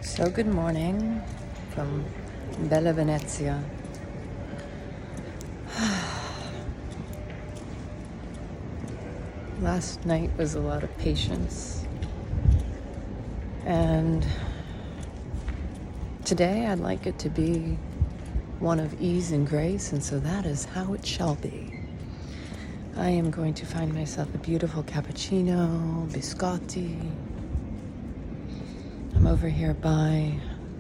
So good morning from Bella Venezia. Last night was a lot of patience, and today I'd like it to be one of ease and grace, and so that is how it shall be. I am going to find myself a beautiful cappuccino, biscotti. I'm over here by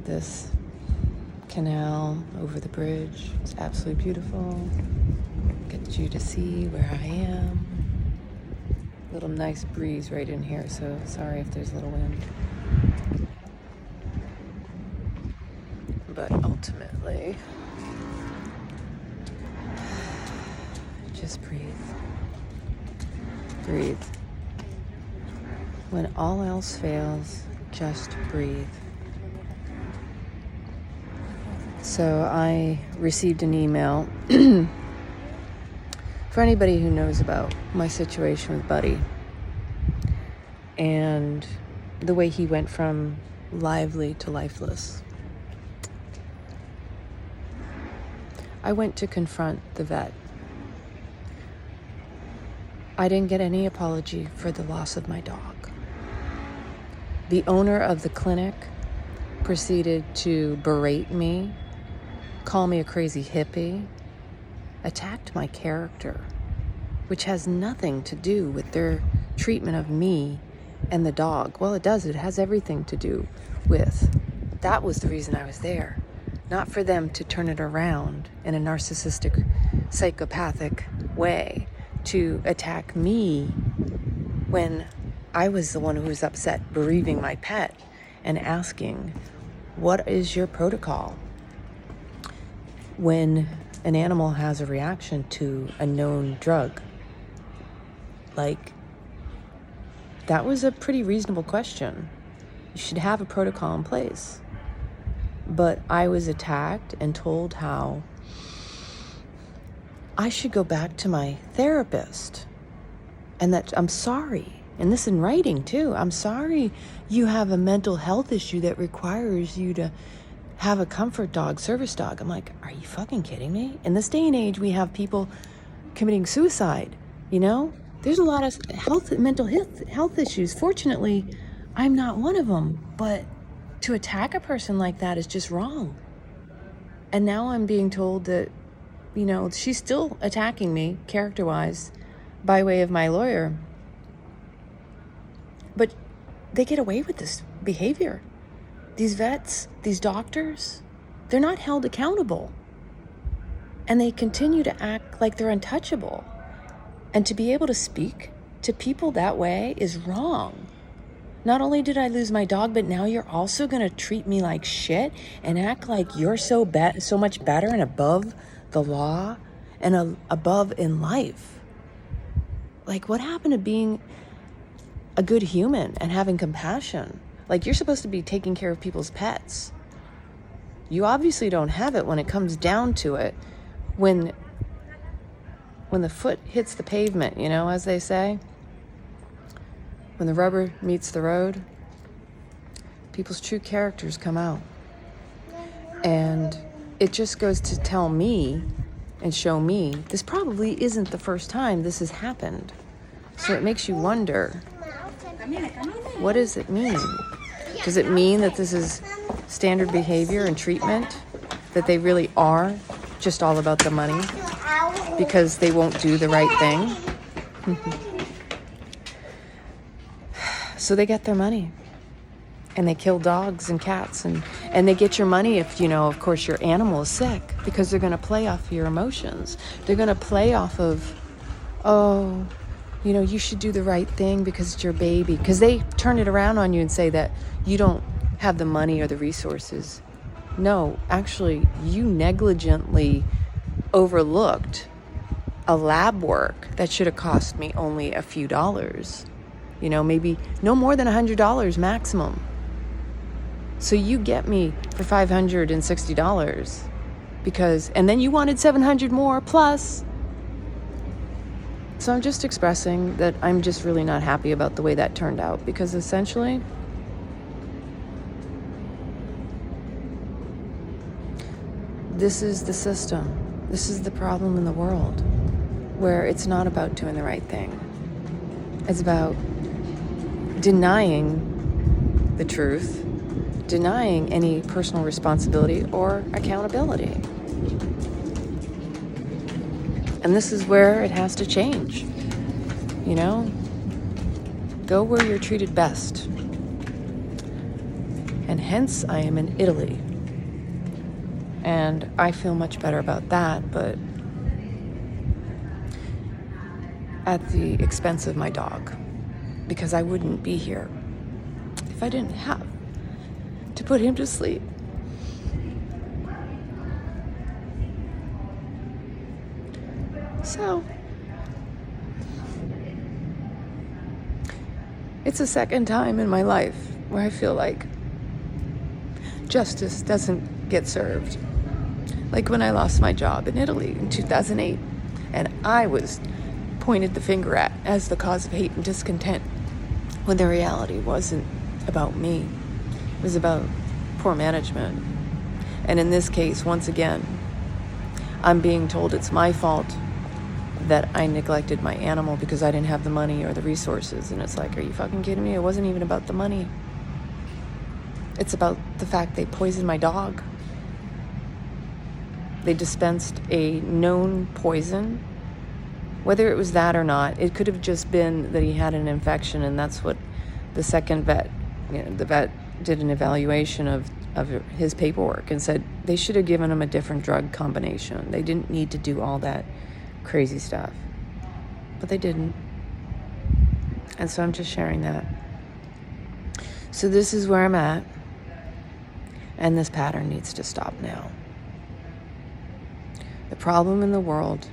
this canal over the bridge. It's absolutely beautiful. Get you to see where I am. Little nice breeze right in here, so sorry if there's a little wind. But ultimately, just breathe. Breathe. When all else fails, just breathe. So I received an email for anybody who knows about my situation with Buddy and the way he went from lively to lifeless. I went to confront the vet. I didn't get any apology for the loss of my dog. The owner of the clinic proceeded to berate me, call me a crazy hippie, attacked my character, which has nothing to do with their treatment of me and the dog. Well, it does. It has everything to do with. That was the reason I was there. Not for them to turn it around in a narcissistic, psychopathic way to attack me when I was the one who was upset bereaving my pet and asking, what is your protocol when an animal has a reaction to a known drug? Like, that was a pretty reasonable question. You should have a protocol in place. But I was attacked and told how I should go back to my therapist and that I'm sorry. And this in writing too. I'm sorry you have a mental health issue that requires you to have a comfort dog, service dog. I'm like, are you fucking kidding me? In this day and age, we have people committing suicide, you know? There's a lot of mental health issues. Fortunately, I'm not one of them. But to attack a person like that is just wrong. And now I'm being told that, you know, she's still attacking me, character-wise, by way of my lawyer. But they get away with this behavior. These vets, these doctors, they're not held accountable. And they continue to act like they're untouchable. And to be able to speak to people that way is wrong. Not only did I lose my dog, but now you're also going to treat me like shit and act like you're so much better and above the law and above in life. Like, what happened to being a good human and having compassion? Like, you're supposed to be taking care of people's pets. You obviously don't have it when it comes down to it. When the foot hits the pavement, you know, as they say, when the rubber meets the road, people's true characters come out. And it just goes to tell me and show me this probably isn't the first time this has happened. So it makes you wonder, what does it mean? Does it mean that this is standard behavior and treatment? That they really are just all about the money because they won't do the right thing? So they get their money and they kill dogs and cats and they get your money if, you know, of course, your animal is sick, because they're going to play off your emotions. They're going to play off of, oh, you know, you should do the right thing because it's your baby. Because they turn it around on you and say that you don't have the money or the resources. No, actually, you negligently overlooked a lab work that should have cost me only a few dollars. You know, maybe no more than $100 maximum. So you get me for $560 because, and then you wanted $700 more plus. So I'm just expressing that I'm just really not happy about the way that turned out, because essentially this is the system. This is the problem in the world, where it's not about doing the right thing. It's about denying the truth, denying any personal responsibility or accountability. And this is where it has to change. You know, go where you're treated best. And hence I am in Italy. And I feel much better about that, but at the expense of my dog. Because I wouldn't be here if I didn't have to put him to sleep. So, it's the second time in my life where I feel like justice doesn't get served. Like when I lost my job in Italy in 2008, and I was pointed the finger at as the cause of hate and discontent, when the reality wasn't about me. It was about poor management. And in this case, once again, I'm being told it's my fault that I neglected my animal because I didn't have the money or the resources. And it's like, are you fucking kidding me? It wasn't even about the money. It's about the fact they poisoned my dog. They dispensed a known poison. Whether it was that or not, it could have just been that he had an infection, and that's what the second vet, the vet did an evaluation of his paperwork and said they should have given him a different drug combination. They didn't need to do all that crazy stuff. But they didn't. And so I'm just sharing that. So this is where I'm at. And this pattern needs to stop now. The problem in the world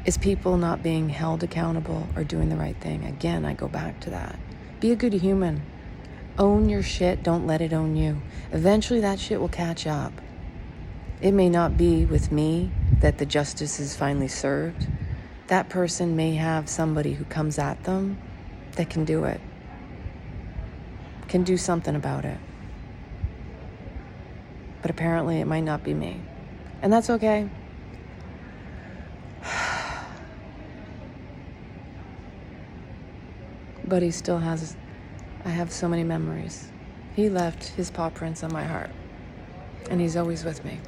is people not being held accountable or doing the right thing. Again, I go back to that. Be a good human. Own your shit. Don't let it own you. Eventually that shit will catch up. It may not be with me that the justice is finally served. That person may have somebody who comes at them that can do it. Can do something about it. But apparently it might not be me. And that's okay. But he still has, I have so many memories. He left his paw prints on my heart. And he's always with me.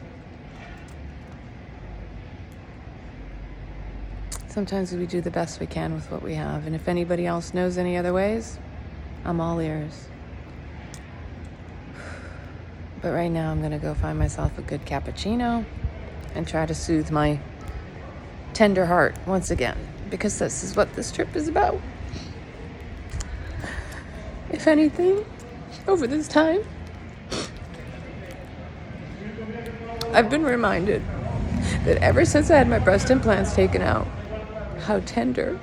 Sometimes we do the best we can with what we have. And if anybody else knows any other ways, I'm all ears. But right now I'm gonna go find myself a good cappuccino and try to soothe my tender heart once again, because this is what this trip is about. If anything, over this time, I've been reminded that ever since I had my breast implants taken out, how tender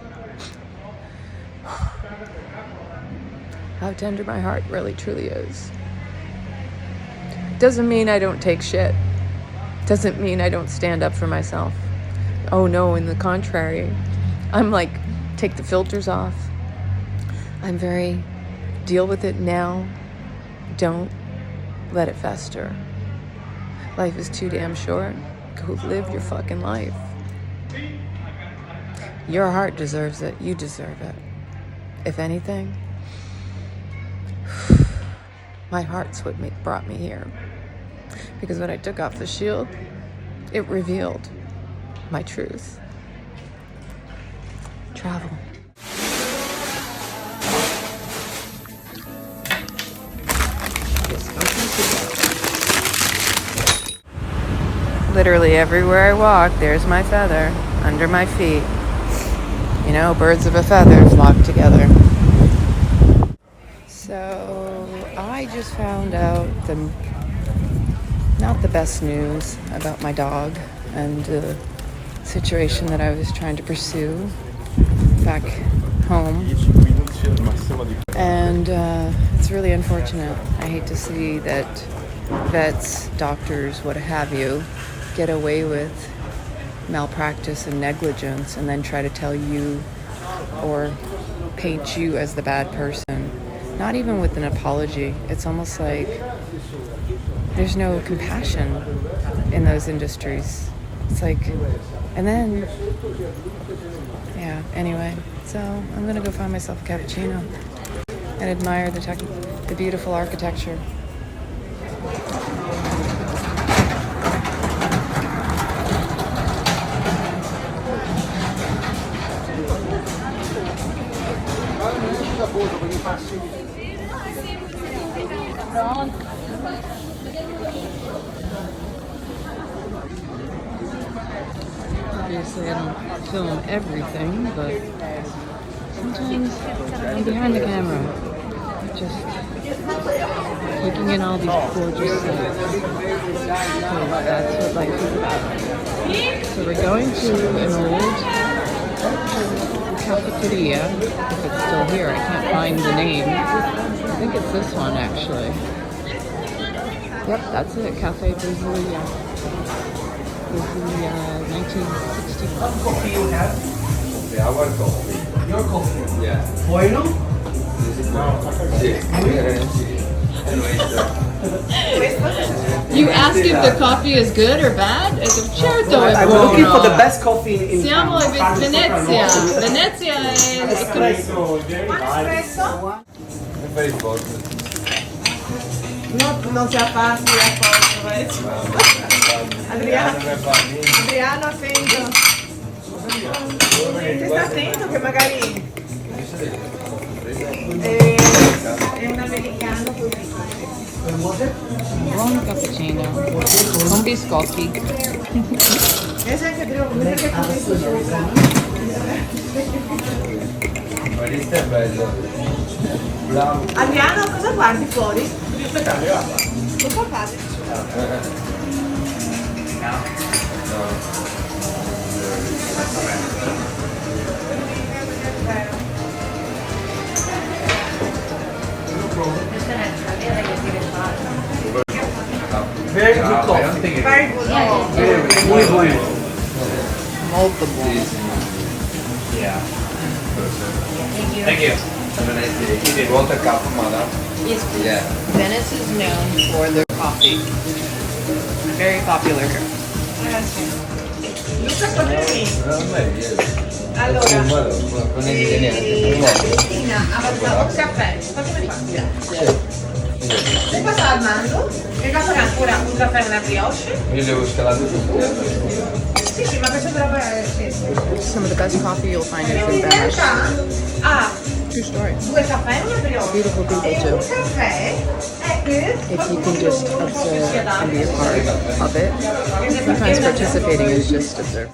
my heart really truly is. Doesn't mean I don't take shit. Doesn't mean I don't stand up for myself. Oh no, in the contrary. I'm like, take the filters off. I'm very, deal with it now. Don't let it fester. Life is too damn short. Go live your fucking life. Your heart deserves it. You deserve it. If anything, my heart's what brought me here. Because when I took off the shield, it revealed my truth. Travel. Literally everywhere I walk, there's my feather under my feet. You know, birds of a feather flock together. So I just found out not the best news about my dog and the situation that I was trying to pursue back home. And it's really unfortunate. I hate to see that vets, doctors, what have you, get away with malpractice and negligence and then try to tell you or paint you as the bad person. Not even with an apology. It's almost like there's no compassion in those industries. It's like, and then, yeah, anyway, so I'm gonna go find myself a cappuccino and admire the beautiful architecture. Obviously, I don't film everything, but sometimes I'm behind the camera, just taking in all these gorgeous sights. So that's what life is about. So we're going to an old cafeteria, if it's still here. I can't find the name. I think it's this one, actually. Yep, that's it, Caffè Brasilia. This is 1965. What coffee you have? Our coffee. Your coffee? Yeah. Bueno? You ask if the coffee is good or bad? Certo, I'm looking for the best coffee in Siamo in Venezia. Venezia è... espresso. Very important. No, non sia facile a posto, Adriano, attento. Sta attento che magari è un americano così. Buon cappuccino con biscotti. E sai che devo vedere che fa questo sopra. Ma questo è bello. Bravo. Adriano, cosa guardi fuori? Aspettate, va. Cosa fate? Very good coffee. Very good. Muy bueno. Molto buono. Yeah. Thank you. Have a nice day. You did want a cup, madam? Yes, please. Yeah. Venice is known for their coffee. Very popular. Luca, potrei. Allora, Cristina, avanzavo un caffè. Fatemi fare. Se passa al mando, e dopo ancora un caffè e una brioche. io le ho scalato tutto. Sì, ma questo dovrebbe essere. Some of the best coffee you'll find is Quindi in in Venice. realtà ha True story. 2 caffè e una brioche. Beautiful people E too. un caffè è che If you can just observe and be a part of it. Sometimes participating is just observe.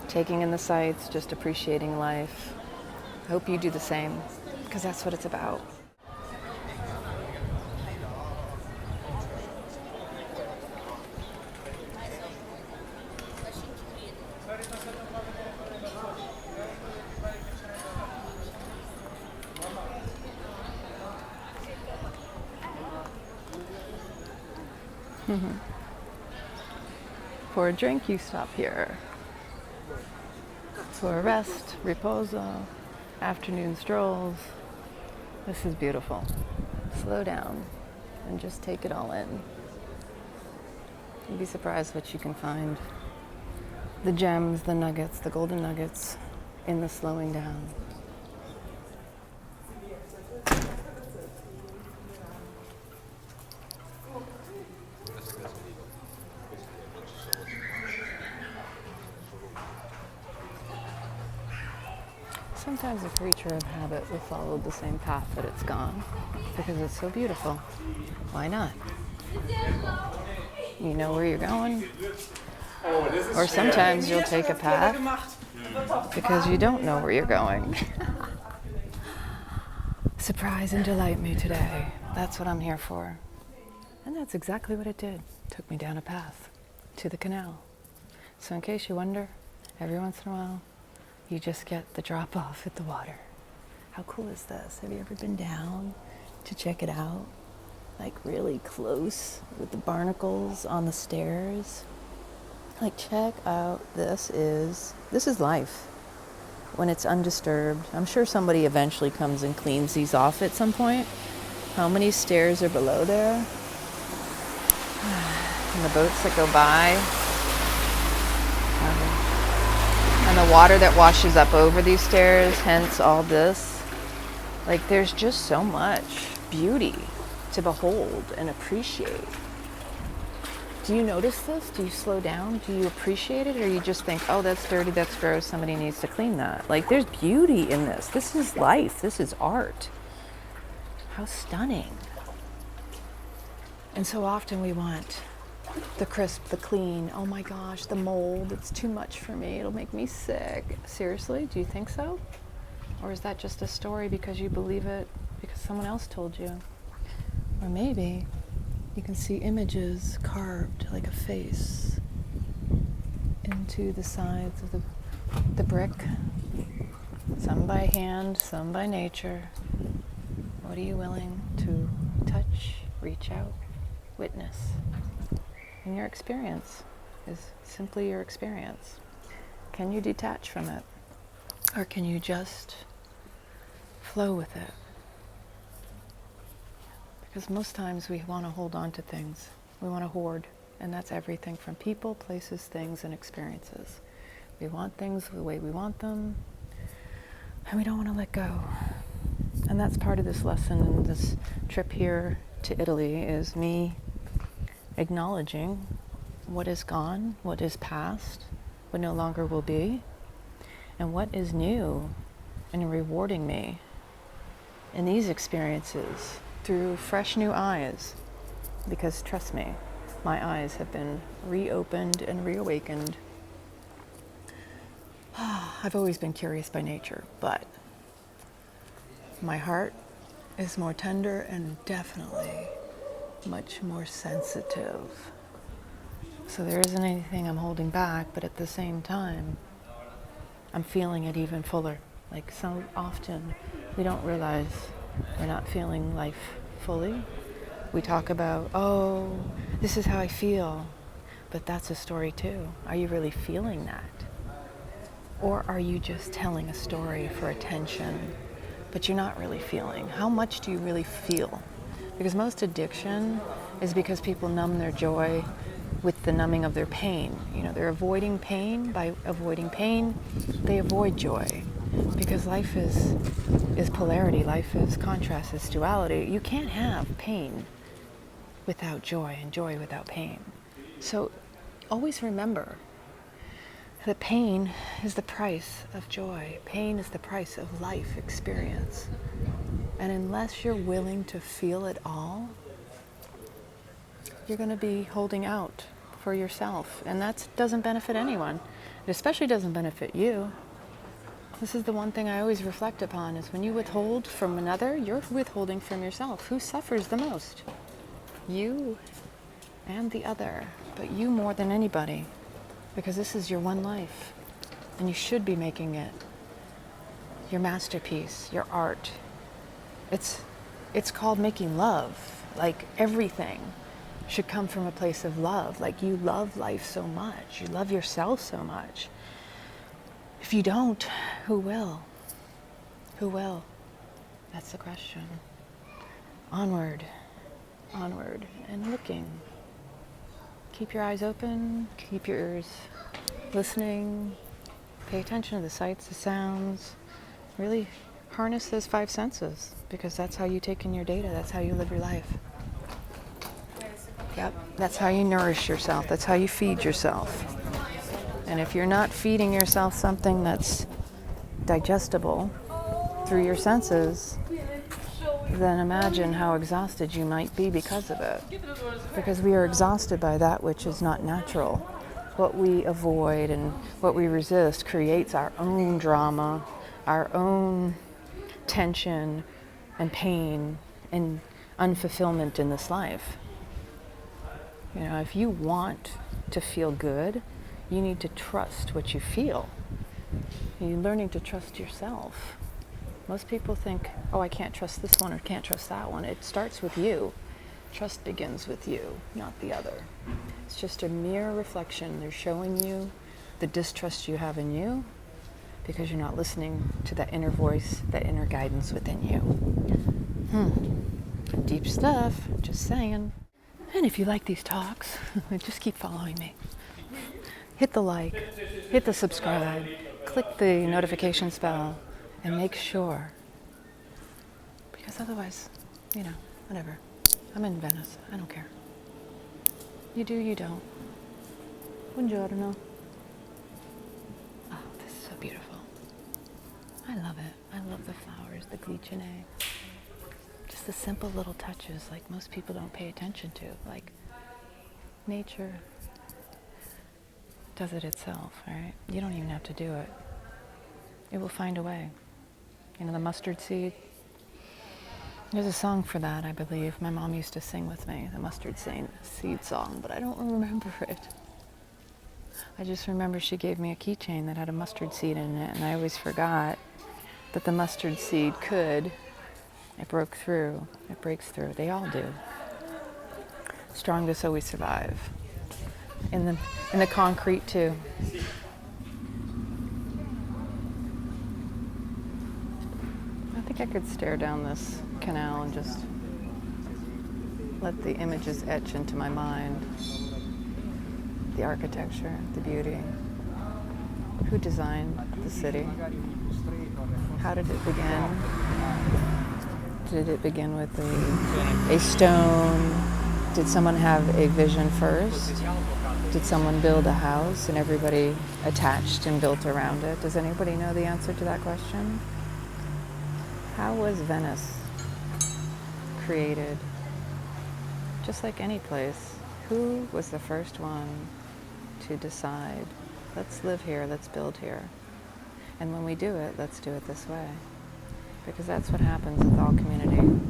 Taking in the sights, just appreciating life. Hope you do the same, because that's what it's about. For a drink, you stop here. For a rest, riposo, afternoon strolls. This is beautiful. Slow down and just take it all in. You'd be surprised what you can find. The gems, the nuggets, the golden nuggets in the slowing down. Sometimes a creature of habit will follow the same path that it's gone because it's so beautiful. Why not? You know where you're going. Or sometimes you'll take a path because you don't know where you're going. Surprise and delight me today. That's what I'm here for. And that's exactly what it did. Took me down a path to the canal. So in case you wonder, every once in a while, you just get the drop off at the water. How cool is this? Have you ever been down to check it out? Like really close with the barnacles on the stairs? Like check out, this is life. When it's undisturbed. I'm sure somebody eventually comes and cleans these off at some point, How many stairs are below there? And the boats that go by. And the water that washes up over these stairs, hence all this. Like, there's just so much beauty to behold and appreciate. Do you notice this? Do you slow down? Do you appreciate it? Or you just think, oh, that's dirty, that's gross, somebody needs to clean that? Like, there's beauty in this. This is life. This is art. How stunning. And so often we want the crisp, the clean. Oh my gosh, the mold, it's too much for me. It'll make me sick. Seriously, do you think so? Or is that just a story because you believe it because someone else told you? Or maybe you can see images carved like a face into the sides of the brick. Some by hand, some by nature. What are you willing to touch, reach out, witness? And your experience is simply your experience. Can you detach from it? Or can you just flow with it? Because most times we want to hold on to things. We want to hoard. And that's everything from people, places, things, and experiences. We want things the way we want them. And we don't want to let go. And that's part of this lesson, this trip here to Italy, is me acknowledging what is gone, what is past, what no longer will be, and what is new and rewarding me in these experiences through fresh new eyes. Because trust me, my eyes have been reopened and reawakened. I've always been curious by nature, but my heart is more tender and definitely much more sensitive. So there isn't anything I'm holding back, but at the same time, I'm feeling it even fuller. Like, so often we don't realize we're not feeling life fully. We talk about, oh, this is how I feel, but that's a story too. Are you really feeling that? Or are you just telling a story for attention, but you're not really feeling? How much do you really feel? Because most addiction is because people numb their joy with the numbing of their pain. You know, they're avoiding pain. By avoiding pain, they avoid joy. Because life is polarity, life is contrast, it's duality. You can't have pain without joy and joy without pain. So always remember that pain is the price of joy. Pain is the price of life experience. And unless you're willing to feel it all, you're going to be holding out for yourself. And that doesn't benefit anyone. It especially doesn't benefit you. This is the one thing I always reflect upon, is when you withhold from another, you're withholding from yourself. Who suffers the most? You and the other, but you more than anybody. Because this is your one life, and you should be making it your masterpiece, your art. It's called making love. Like, everything should come from a place of love. Like, you love life so much. You love yourself so much. If you don't, who will? Who will? That's the question. Onward, onward, and looking. Keep your eyes open, keep your ears listening, pay attention to the sights, the sounds. Really harness those five senses, because that's how you take in your data, that's how you live your life. Yep, that's how you nourish yourself, that's how you feed yourself. And if you're not feeding yourself something that's digestible through your senses, then imagine how exhausted you might be because of it. Because we are exhausted by that which is not natural. What we avoid and what we resist creates our own drama, our own tension and pain and unfulfillment in this life. You know, if you want to feel good, you need to trust what you feel. You're learning to trust yourself. Most people think, oh, I can't trust this one or can't trust that one. It starts with you. Trust begins with you, not the other. It's just a mere reflection. They're showing you the distrust you have in you because you're not listening to that inner voice, that inner guidance within you. Deep stuff, just saying. And if you like these talks, just keep following me. Hit the like, hit the subscribe, click the notifications bell, and make sure. Because otherwise, whatever. I'm in Venice. I don't care. You do, you don't. Buongiorno. Oh, this is so beautiful. I love it. I love the flowers, the glycine. Just the simple little touches like most people don't pay attention to. Like nature does it itself, right? You don't even have to do it. It will find a way. The mustard seed. There's a song for that, I believe. My mom used to sing with me, the mustard seed song, but I don't remember it. I just remember she gave me a keychain that had a mustard seed in it, and I always forgot that the mustard seed could. It broke through. It breaks through. They all do. Strongest always survive. In the concrete too. I think I could stare down this canal and just let the images etch into my mind. The architecture, the beauty. Who designed the city? How did it begin? Did it begin with a stone? Did someone have a vision first? Did someone build a house and everybody attached and built around it? Does anybody know the answer to that question? How was Venice created? Just like any place, who was the first one to decide, let's live here, let's build here? And when we do it, let's do it this way. Because that's what happens with all community.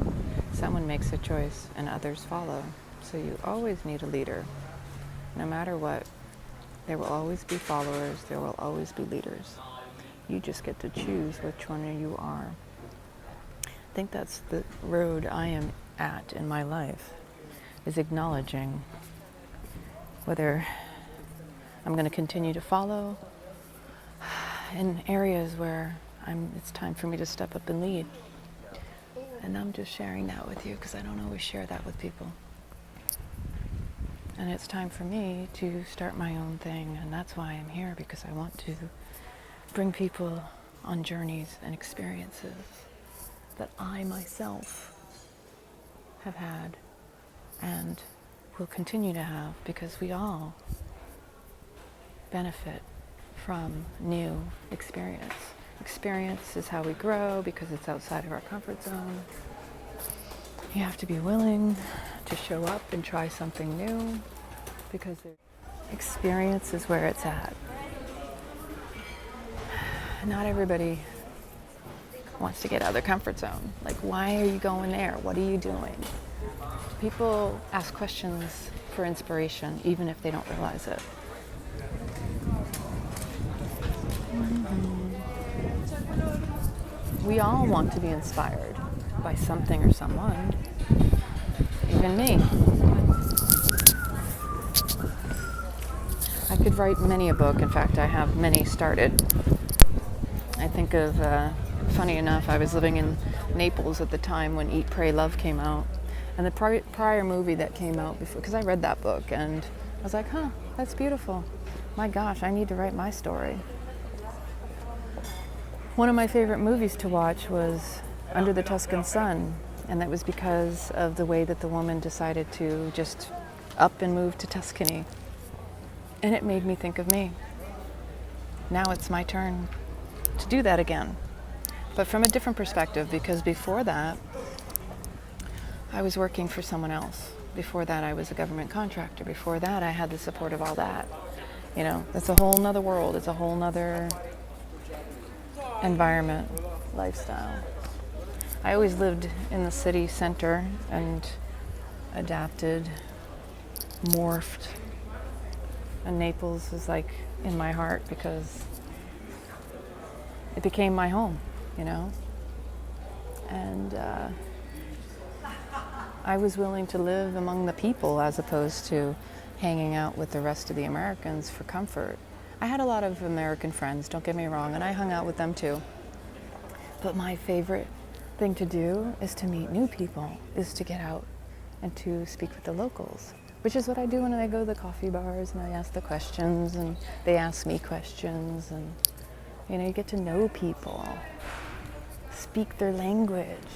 Someone makes a choice and others follow. So you always need a leader. No matter what, there will always be followers, there will always be leaders. You just get to choose which one you are. I think that's the road I am at in my life, is acknowledging whether I'm going to continue to follow in areas where it's time for me to step up and lead. And I'm just sharing that with you because I don't always share that with people. And it's time for me to start my own thing, and that's why I'm here, because I want to bring people on journeys and experiences that I myself have had and will continue to have, because we all benefit from new experience. Experience is how we grow because it's outside of our comfort zone. You have to be willing to show up and try something new, because experience is where it's at. Not everybody wants to get out of their comfort zone. Like, why are you going there? What are you doing? People ask questions for inspiration, even if they don't realize it. We all want to be inspired by something or someone, even me. I could write many a book. In fact, I have many started. I think of, funny enough, I was living in Naples at the time when Eat, Pray, Love came out. And the prior movie that came out before, because I read that book and I was like, that's beautiful. My gosh, I need to write my story. One of my favorite movies to watch was Under the Tuscan Sun, and that was because of the way that the woman decided to just up and move to Tuscany. And it made me think of me. Now it's my turn to do that again, but from a different perspective, because before that, I was working for someone else. Before that, I was a government contractor. Before that, I had the support of all that. That's a whole nother world. It's a whole nother environment, lifestyle. I always lived in the city center and adapted, morphed. And Naples is like in my heart because it became my home, And I was willing to live among the people as opposed to hanging out with the rest of the Americans for comfort. I had a lot of American friends, don't get me wrong, and I hung out with them too. But my favorite thing to do is to meet new people, is to get out and to speak with the locals, which is what I do when I go to the coffee bars and I ask the questions and they ask me questions, and you get to know people, speak their language.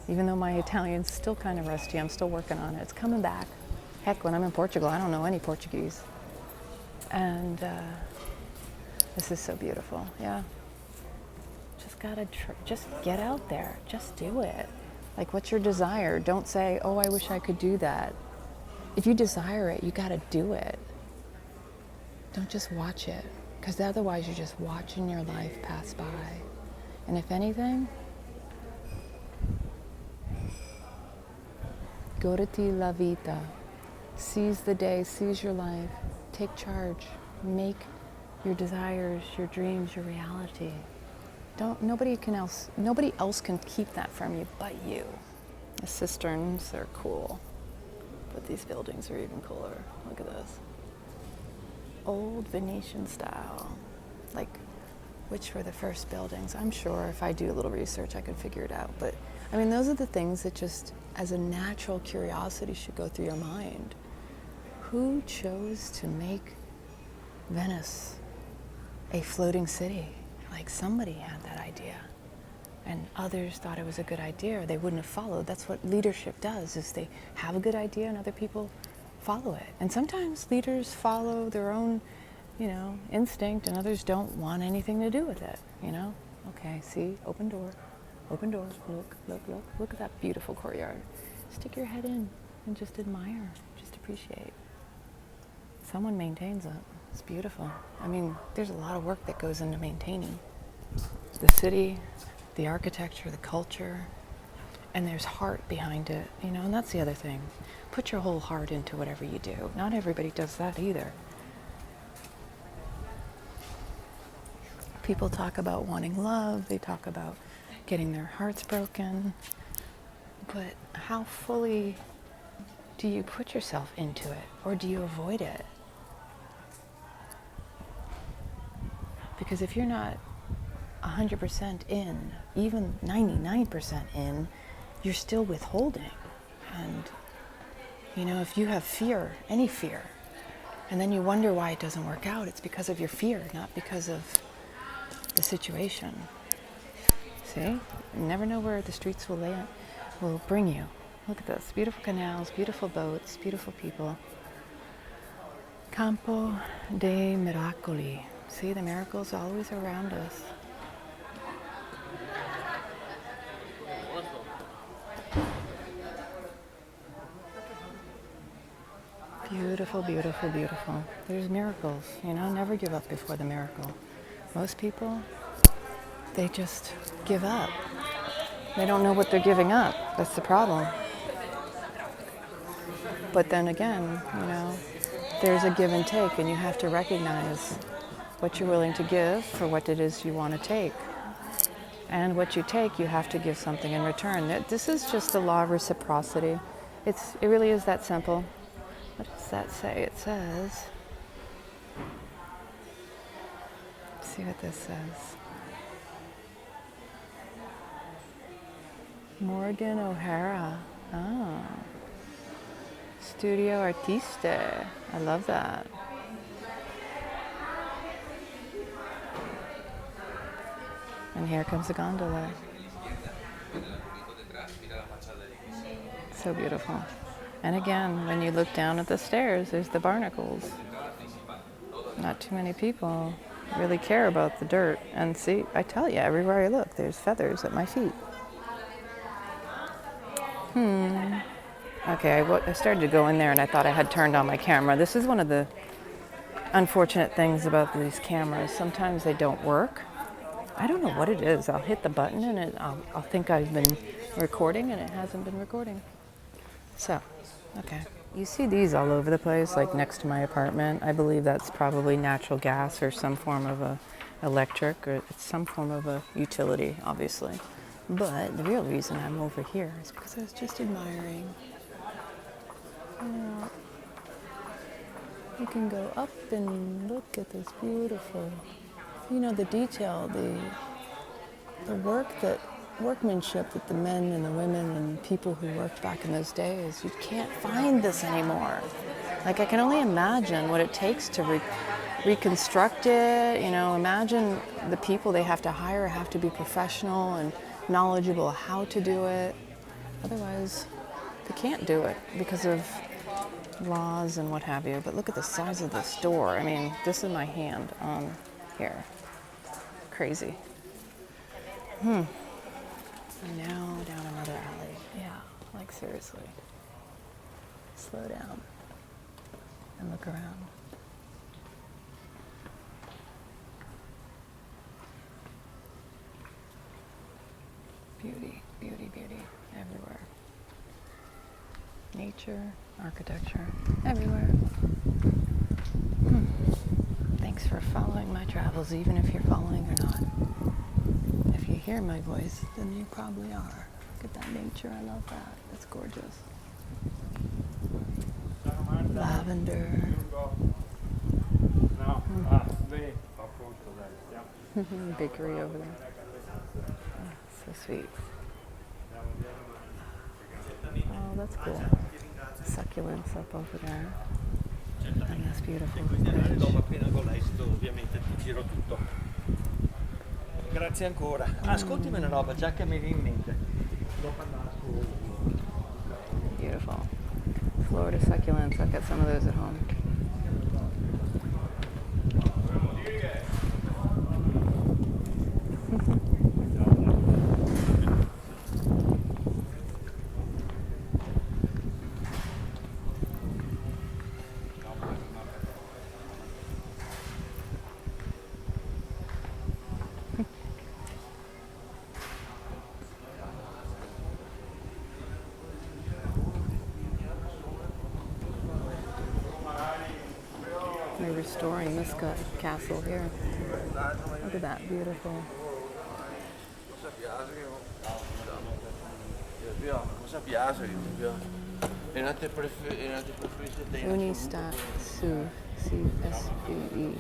Even though my Italian's still kind of rusty, I'm still working on it. It's coming back. Heck, when I'm in Portugal, I don't know any Portuguese. And this is so beautiful, yeah. Just get out there, just do it. Like, what's your desire? Don't say, oh, I wish I could do that. If you desire it, you gotta do it. Don't just watch it, because otherwise you're just watching your life pass by. And if anything, goditi la vita. Seize the day, seize your life, take charge, make your desires, your dreams, your reality. Nobody else can keep that from you but you. The cisterns are cool, but these buildings are even cooler. Look at this. Old Venetian style. Like, which were the first buildings? I'm sure if I do a little research, I could figure it out. But I mean, those are the things that just, as a natural curiosity, should go through your mind. Who chose to make Venice a floating city? Like, somebody had that idea, and others thought it was a good idea, or they wouldn't have followed. That's what leadership does, is they have a good idea and other people follow it. And sometimes leaders follow their own, instinct, and others don't want anything to do with it, Okay, see, open door, look at that beautiful courtyard. Stick your head in and just admire, just appreciate. Someone maintains it. It's beautiful. I mean, there's a lot of work that goes into maintaining the city, the architecture, the culture, and there's heart behind it, and that's the other thing. Put your whole heart into whatever you do. Not everybody does that either. People talk about wanting love, they talk about getting their hearts broken, but how fully do you put yourself into it, or do you avoid it? Because if you're not 100% in, even 99% in, you're still withholding. And, if you have fear, any fear, and then you wonder why it doesn't work out, it's because of your fear, not because of the situation. See? You never know where the streets will bring you. Look at this. Beautiful canals, beautiful boats, beautiful people. Campo dei Miracoli. See, the miracles always around us. Beautiful, beautiful, beautiful. There's miracles, never give up before the miracle. Most people, they just give up. They don't know what they're giving up. That's the problem. But then again, there's a give and take, and you have to recognize what you're willing to give for what it is you want to take. And what you take, you have to give something in return. This is just the law of reciprocity. It really is that simple. What does that say? It says, let's see what this says. Morgan O'Hara. Oh. Studio Artiste. I love that. And here comes the gondola. So beautiful. And again, when you look down at the stairs, there's the barnacles. Not too many people really care about the dirt. And see, I tell you, everywhere I look, there's feathers at my feet. Okay, I started to go in there and I thought I had turned on my camera. This is one of the unfortunate things about these cameras. Sometimes they don't work. I don't know what it is. I'll hit the button and I'll think I've been recording and it hasn't been recording. So, okay. You see these all over the place, like next to my apartment. I believe that's probably natural gas or some form of a electric, or it's some form of a utility, obviously. But the real reason I'm over here is because I was just admiring. You can go up and look at this beautiful, the detail, the work that workmanship that the men and the women and people who worked back in those days, you can't find this anymore. Like, I can only imagine what it takes to reconstruct it. You know, imagine the people they have to hire have to be professional and knowledgeable how to do it. Otherwise, they can't do it because of laws and what have you. But look at the size of this door. I mean, this is my hand on here. Crazy. And now down another alley. Yeah, like seriously. Slow down and look around. Beauty, beauty, beauty everywhere. Nature, architecture, everywhere. Thanks for following my travels, even if you're following or not. If you hear my voice, then you probably are. Look at that nature, I love that. It's gorgeous. Lavender. Bakery over there. Oh, so sweet. Oh, that's cool. Succulents up over there. And that's beautiful. Dopo appena con l'esito ovviamente ti giro tutto. Grazie ancora. Ascoltami una roba, già che mi viene in mente. Dopo andare su. Beautiful. Florida succulents. I've got some of those at home. They're restoring this castle here. Look at that, beautiful. Unista Su, C-S-U-E.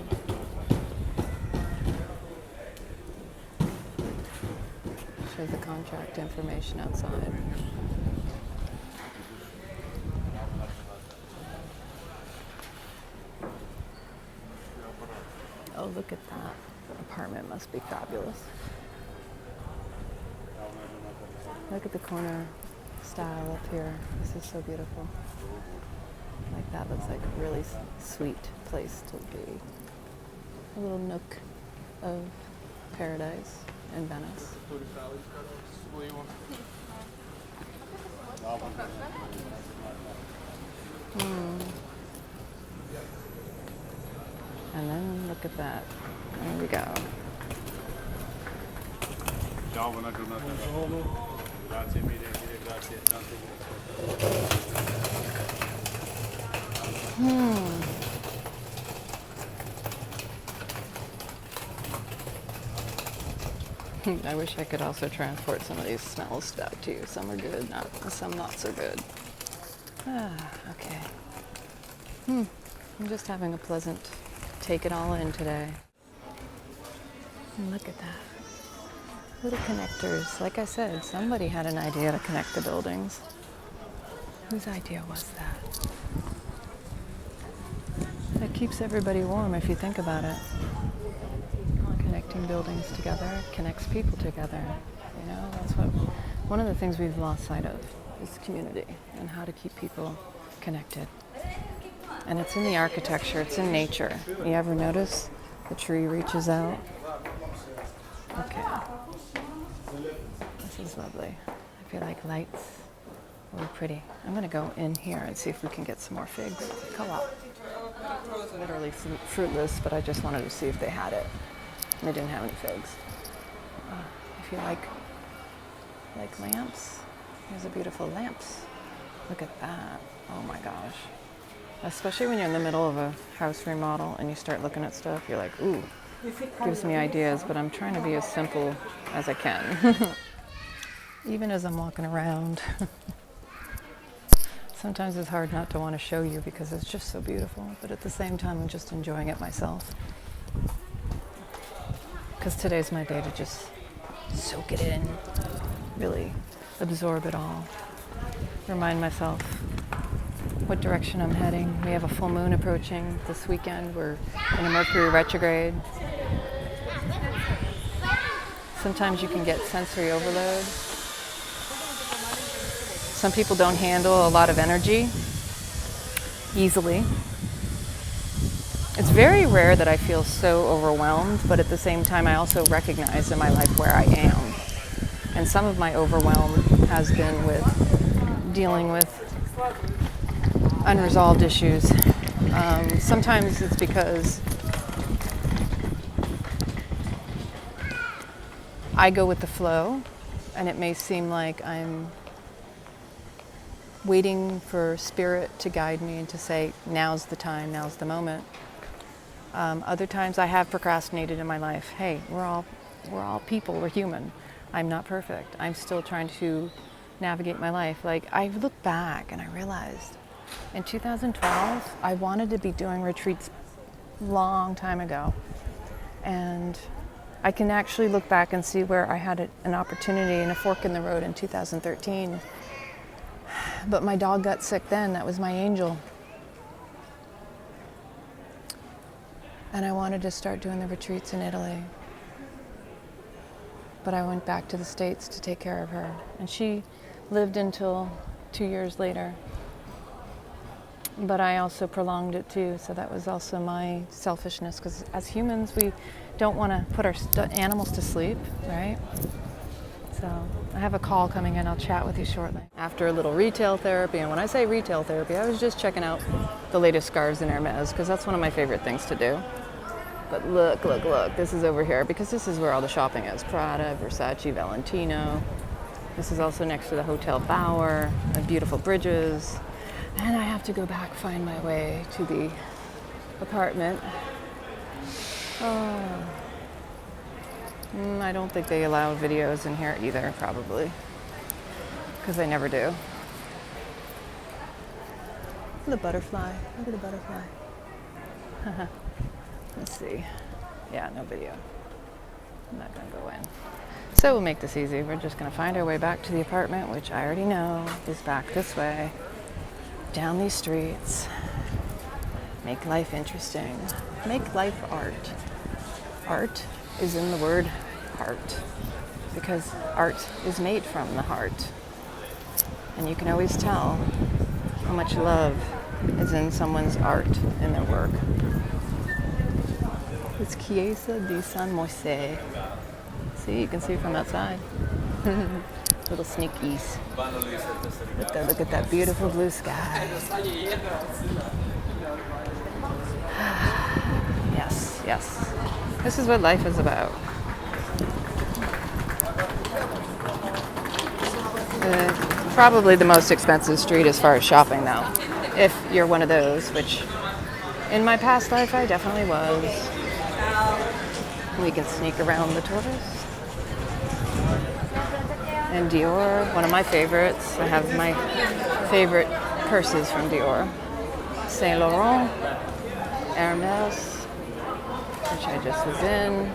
Shows the contract information outside. Oh, look at that. Apartment must be fabulous. Look at the corner style up here. This is so beautiful. Like that looks like a really sweet place to be. A little nook of paradise in Venice. And then look at that. There we go. Ciao, buona giornata. Grazie mille, grazie tanto. I wish I could also transport some of these smells back to you. Some are good, some not so good. Okay. I'm just having a pleasant take it all in today. And look at that. Little connectors. Like I said, somebody had an idea to connect the buildings. Whose idea was that? That keeps everybody warm if you think about it. Connecting buildings together connects people together. You know, that's one of the things we've lost sight of is community and how to keep people connected. And it's in the architecture, it's in nature. You ever notice the tree reaches out? Okay. This is lovely. I feel like lights are pretty. I'm gonna go in here and see if we can get some more figs. Co-op. Literally fruitless, but I just wanted to see if they had it. And they didn't have any figs. If you like lamps, here's a beautiful lamps. Look at that. Oh my gosh. Especially when you're in the middle of a house remodel and you start looking at stuff, you're like, ooh, gives me ideas, but I'm trying to be as simple as I can. Even as I'm walking around. Sometimes it's hard not to want to show you because it's just so beautiful, but at the same time, I'm just enjoying it myself. Because today's my day to just soak it in. really absorb it all. Remind myself what direction I'm heading. We have a full moon approaching this weekend. We're in a Mercury retrograde. Sometimes you can get sensory overload. Some people don't handle a lot of energy easily. It's very rare that I feel so overwhelmed, but at the same time I also recognize in my life where I am. And some of my overwhelm has been with dealing with unresolved issues. Sometimes it's because I go with the flow, and it may seem like I'm waiting for spirit to guide me and to say, now's the time, now's the moment. Other times I have procrastinated in my life. Hey, we're all people, we're human. I'm not perfect. I'm still trying to navigate my life. Like, I look back and I realized in 2012, I wanted to be doing retreats long time ago. And I can actually look back and see where I had an opportunity and a fork in the road in 2013. But my dog got sick then. That was my angel. And I wanted to start doing the retreats in Italy. But I went back to the States to take care of her. And she lived until 2 years later. But I also prolonged it too, so that was also my selfishness, because as humans, we don't want to put our animals to sleep, right? So I have a call coming in. I'll chat with you shortly. After a little retail therapy, and when I say retail therapy, I was just checking out the latest scarves in Hermes, because that's one of my favorite things to do. But look, this is over here, because this is where all the shopping is. Prada, Versace, Valentino. This is also next to the Hotel Bauer, the beautiful bridges. And I have to go back, find my way to the apartment. Oh. I don't think they allow videos in here either, probably. Because they never do. The butterfly. Look at the butterfly. Let's see. Yeah, no video. I'm not going to go in. So we'll make this easy. We're just going to find our way back to the apartment, which I already know is back this way. Down these streets. Make life interesting. Make life art. Art is in the word heart, because art is made from the heart. And you can always tell how much love is in someone's art, in their work. It's Chiesa di San Moise. See, you can see from outside. Little sneakies. Look at that beautiful blue sky. Yes. This is what life is about. Probably the most expensive street as far as shopping, though. If you're one of those, which in my past life I definitely was. We can sneak around the tourists. And Dior, one of my favorites. I have my favorite purses from Dior. Saint Laurent, Hermes, which I just was in.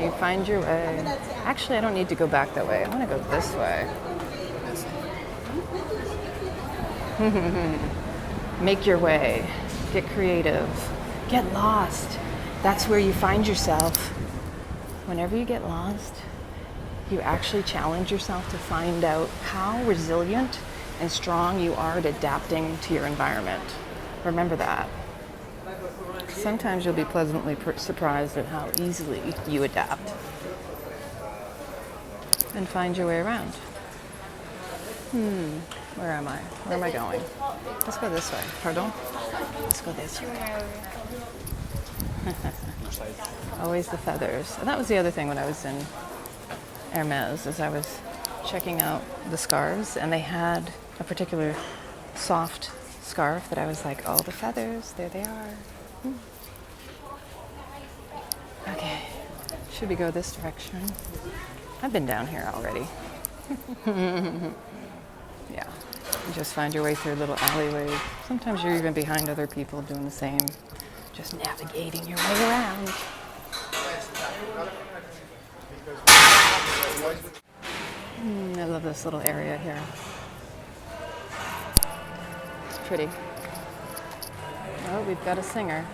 You find your way. Actually, I don't need to go back that way. I want to go this way. Make your way. Get creative. Get lost. That's where you find yourself. Whenever you get lost, you actually challenge yourself to find out how resilient and strong you are at adapting to your environment. Remember that. Sometimes you'll be pleasantly surprised at how easily you adapt and find your way around. Where am I? Where am I going? Let's go this way. Pardon? Let's go this way. Always the feathers. And that was the other thing when I was in Hermes, is I was checking out the scarves, and they had a particular soft scarf that I was like, oh, the feathers, there they are. Okay, should we go this direction? I've been down here already. Yeah, you just find your way through little alleyways. Sometimes you're even behind other people doing the same, just navigating your way around. I love this little area here. It's pretty. Oh, we've got a singer.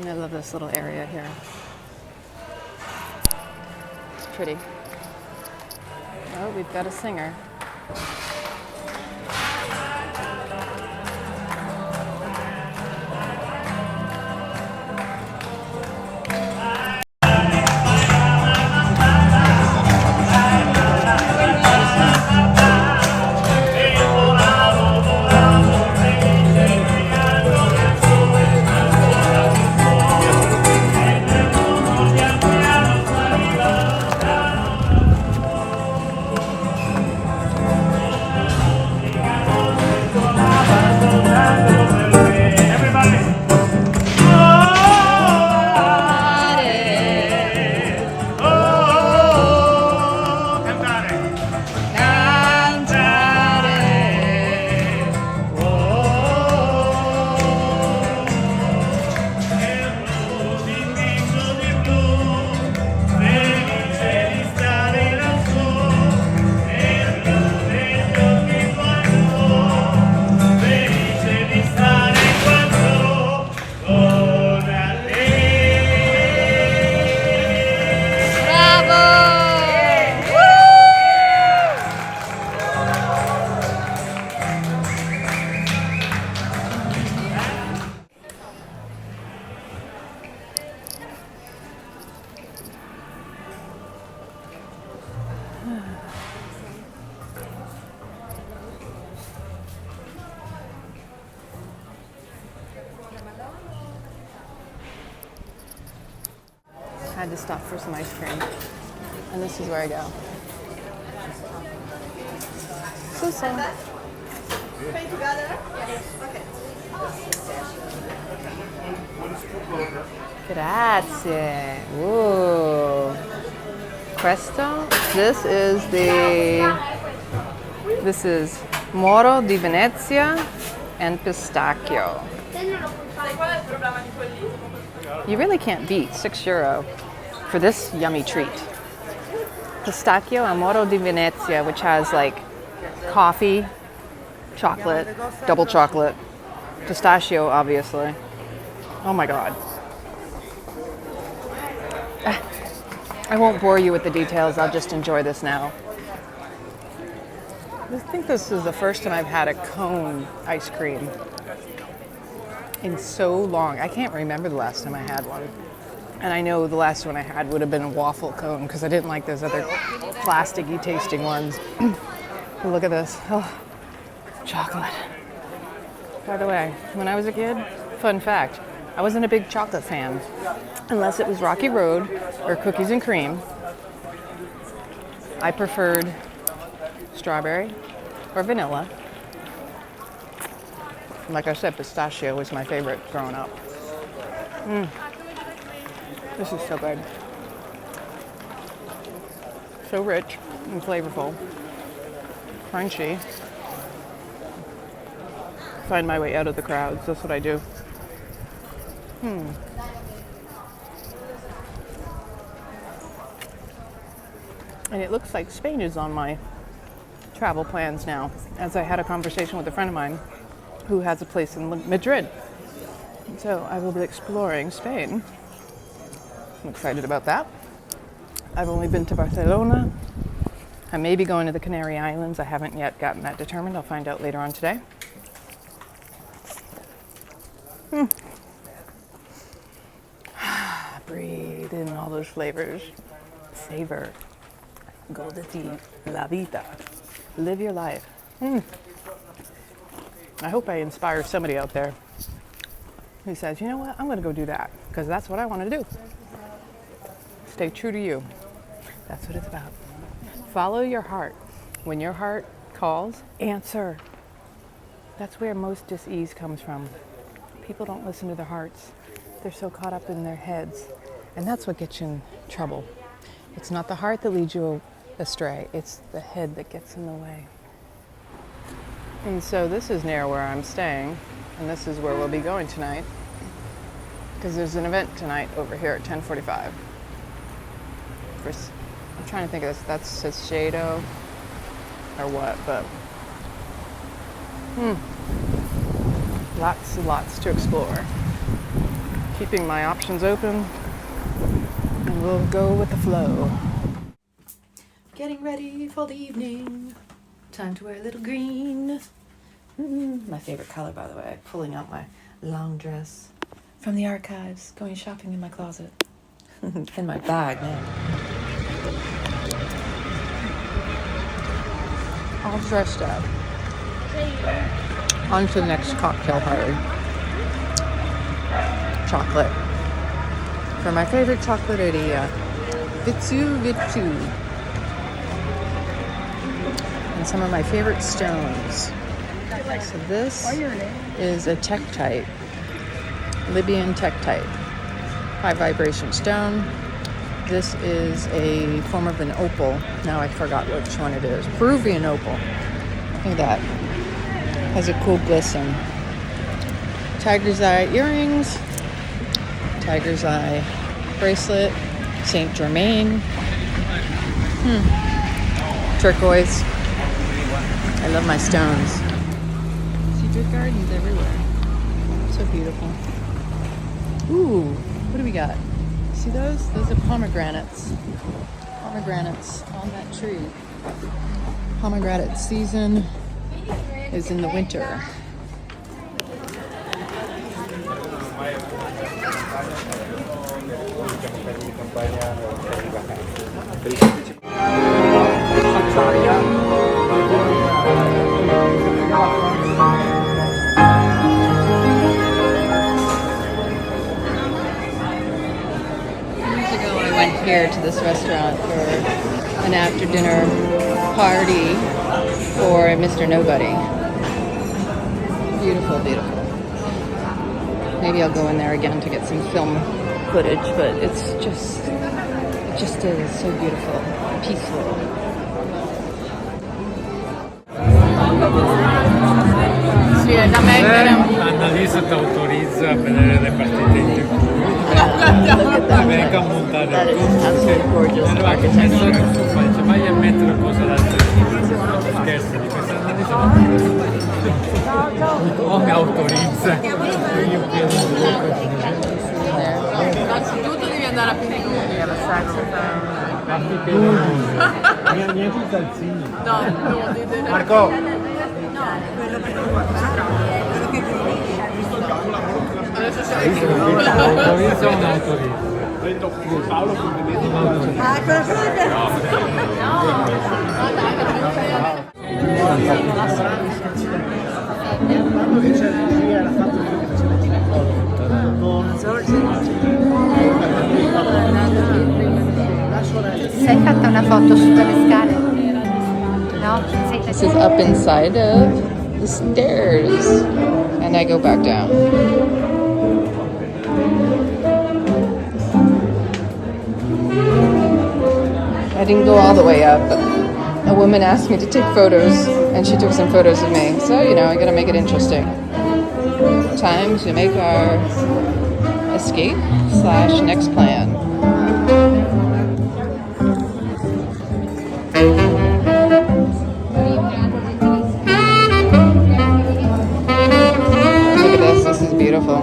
I love this little area here. It's pretty. Oh, we've got a singer. I had to stop for some ice cream. And this is where I go. SUSO. Pay together? Yes. Okay. Grazie. Ooh. Questo. This is Moro di Venezia and pistachio. You really can't beat €6 for this yummy treat. Pistachio and Moro di Venezia, which has like coffee, chocolate, double chocolate, pistachio, obviously. Oh my God. I won't bore you with the details. I'll just enjoy this now. I think this is the first time I've had a cone ice cream in so long. I can't remember the last time I had one. And I know the last one I had would have been a waffle cone because I didn't like those other plasticky tasting ones. Look at this. Oh, chocolate. By the way, when I was a kid, fun fact, I wasn't a big chocolate fan unless it was Rocky Road or cookies and cream. I preferred strawberry or vanilla. Like I said, pistachio was my favorite growing up. This is so good. So rich and flavorful. Crunchy. Find my way out of the crowds. That's what I do. And it looks like Spain is on my travel plans now, as I had a conversation with a friend of mine who has a place in Madrid. So I will be exploring Spain. I'm excited about that. I've only been to Barcelona. I may be going to the Canary Islands. I haven't yet gotten that determined. I'll find out later on today. Breathe in all those flavors. Savor. Go de ti, la vida. Live your life. I hope I inspire somebody out there who says, you know what, I'm going to go do that because that's what I want to do. Stay true to you. That's what it's about. Follow your heart. When your heart calls, answer. That's where most dis-ease comes from. People don't listen to their hearts. They're so caught up in their heads. And that's what gets you in trouble. It's not the heart that leads you astray. It's the head that gets in the way. And so this is near where I'm staying. And this is where we'll be going tonight. Because there's an event tonight over here at 10:45. I'm trying to think of this. That's Shiseido or what, but lots and lots to explore. Keeping my options open, and we'll go with the flow. Getting ready for the evening. Time to wear a little green. My favorite color, by the way. Pulling out my long dress from the archives, going shopping in my closet. In my bag now. All dressed up. On to the next cocktail party. Chocolate. For my favorite chocolateria, Vitsu Vitsu. And some of my favorite stones. So this is a tektite, Libyan tektite, high vibration stone. This is a form of an opal. Now I forgot which one it is. Peruvian opal. Look at that. Has a cool glisten. Tiger's eye earrings. Tiger's eye bracelet. Saint Germain. Turquoise. I love my stones. Secret gardens everywhere. So beautiful. Ooh, what do we got? See those? Those are pomegranates. Pomegranates on that tree. Pomegranate season is in the winter. Here to this restaurant for an after dinner party for Mr. Nobody. Beautiful, beautiful. Maybe I'll go in there again to get some film footage, but it just is so beautiful, peaceful. Annalisa ti autorizza a vedere le partite in TV. Venga a montare That is absolutely gorgeous architecture. Dice, vai a mettere cose da scherzo di questa Annalisa o mi autorizza. Io chiedo Innanzitutto devi andare a Pechino. Neanche il calzino. No, Marco! adesso Autorizza o non autorizza? Paolo Sei fatta una foto su dalle scale? No? This is up inside of the stairs. And I go back down. I didn't go all the way up. A woman asked me to take photos, and she took some photos of me. So, you know, I gotta make it interesting. Time to make our escape/next plan. Look at this. This is beautiful.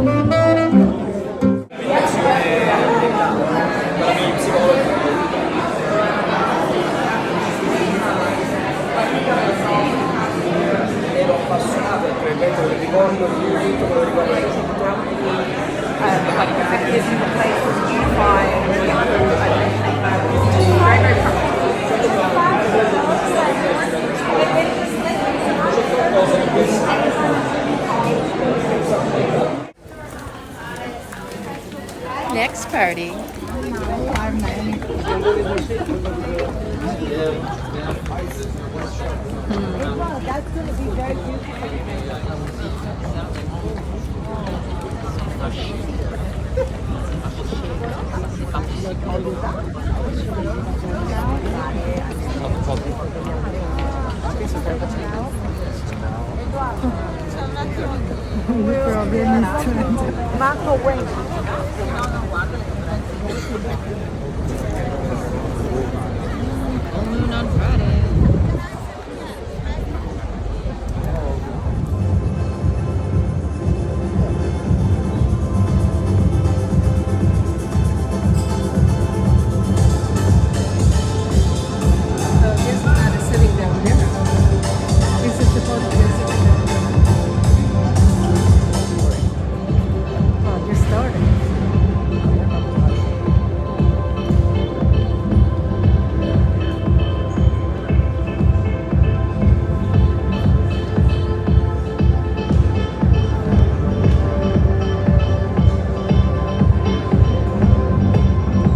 Ero appassionato e ripeto il ricordo di tutto quello riguarda la Next party.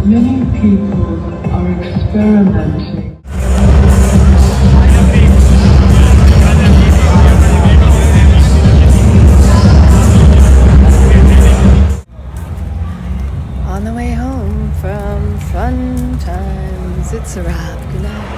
Many people are experimenting. On the way home from fun times, it's a wrap. Good night.